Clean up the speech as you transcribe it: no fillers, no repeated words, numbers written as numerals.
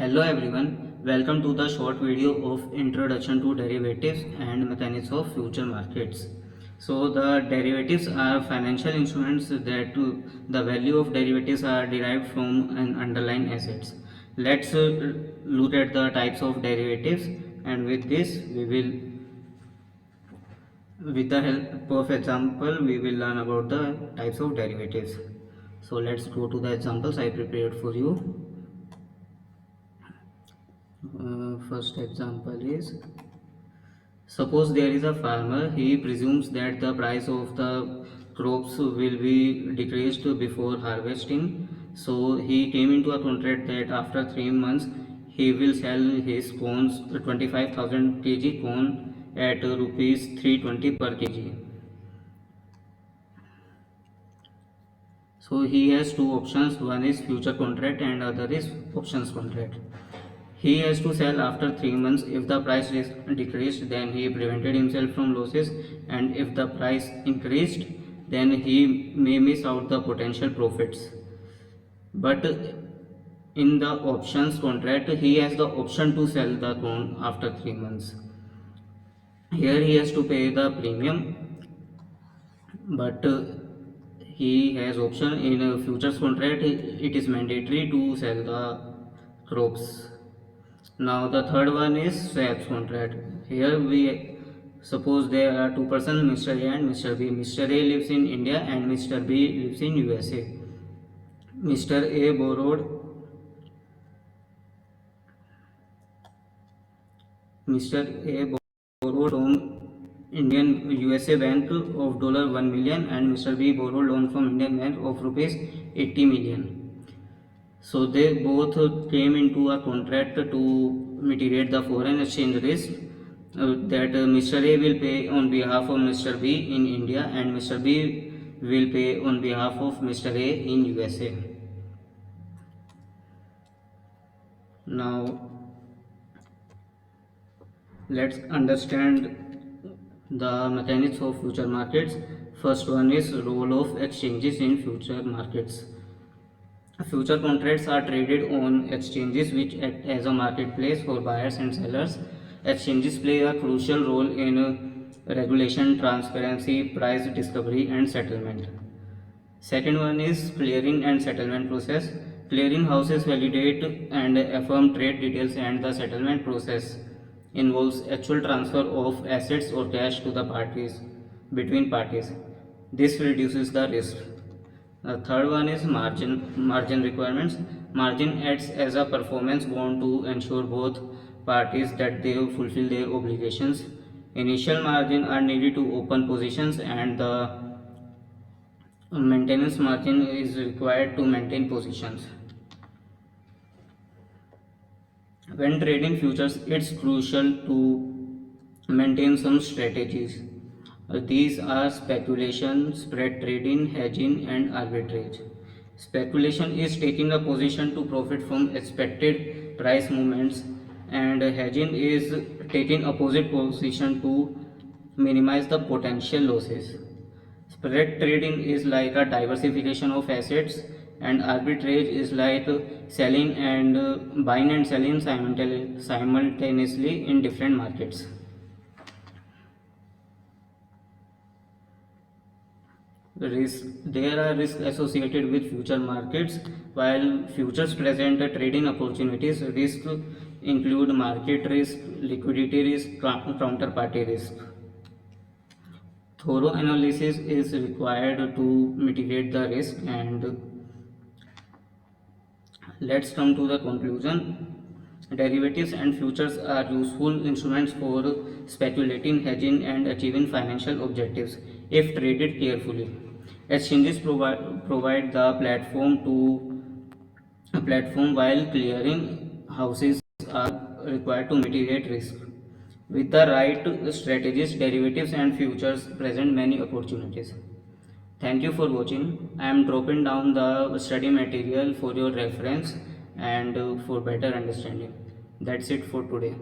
Hello everyone, welcome to the short video of Introduction to Derivatives and Mechanics of Future Markets. So the derivatives are financial instruments that the value of derivatives are derived from an underlying assets. Let's look at the types of derivatives, and with this with the help of example we will learn about the types of derivatives. So let's go to the examples I prepared for you. First example is, suppose there is a farmer. He presumes that the price of the crops will be decreased before harvesting. So he came into a contract that after 3 months he will sell his corns 25,000 kg corn at rupees 320 per kg. So he has two options, one is future contract and other is options contract. He has to sell after 3 months. If the price is decreased, then he prevented himself from losses, and if the price increased, then he may miss out the potential profits. But in the options contract, he has the option to sell the corn after 3 months. Here he has to pay the premium, but he has option. In a futures contract it is mandatory to sell the crops. Now the third one is swaps contract. Here we suppose there are two persons, Mr. A and Mr. B. Mr. A lives in India and Mr. B lives in USA. Mr. A borrowed from Indian USA Bank of $1 million, and Mr. B borrowed loan from Indian Bank of rupees 80 million. So they both came into a contract to mitigate the foreign exchange risk that Mr. A will pay on behalf of Mr. B in India, and Mr. B will pay on behalf of Mr. A in USA. Now let's understand the mechanics of future markets. First one is role of exchanges in future markets. Future contracts are traded on exchanges which act as a marketplace for buyers and sellers. Exchanges play a crucial role in regulation, transparency, price discovery, and settlement. Second one is clearing and settlement process. Clearing houses validate and affirm trade details, and the settlement process involves actual transfer of assets or cash to the parties between parties. This reduces the risk. The third one is margin requirements. Margin acts as a performance bond to ensure both parties that they fulfill their obligations. Initial margin are needed to open positions, and the maintenance margin is required to maintain positions. When trading futures, it's crucial to maintain some strategies. These are speculation, spread trading, hedging, and arbitrage. Speculation is taking a position to profit from expected price movements, and hedging is taking opposite position to minimize the potential losses. Spread trading is like a diversification of assets, and arbitrage is like selling and buying and selling simultaneously in different markets. There are risks associated with future markets. While futures present trading opportunities, risks include market risk, liquidity risk, counterparty risk. Thorough analysis is required to mitigate the risk, and let's come to the conclusion. Derivatives and futures are useful instruments for speculating, hedging, and achieving financial objectives if traded carefully. Exchanges provide the platform, while clearing houses are required to mitigate risk. With the right strategies, derivatives and futures present many opportunities. Thank you for watching. I am dropping down the study material for your reference and for better understanding. That's it for today.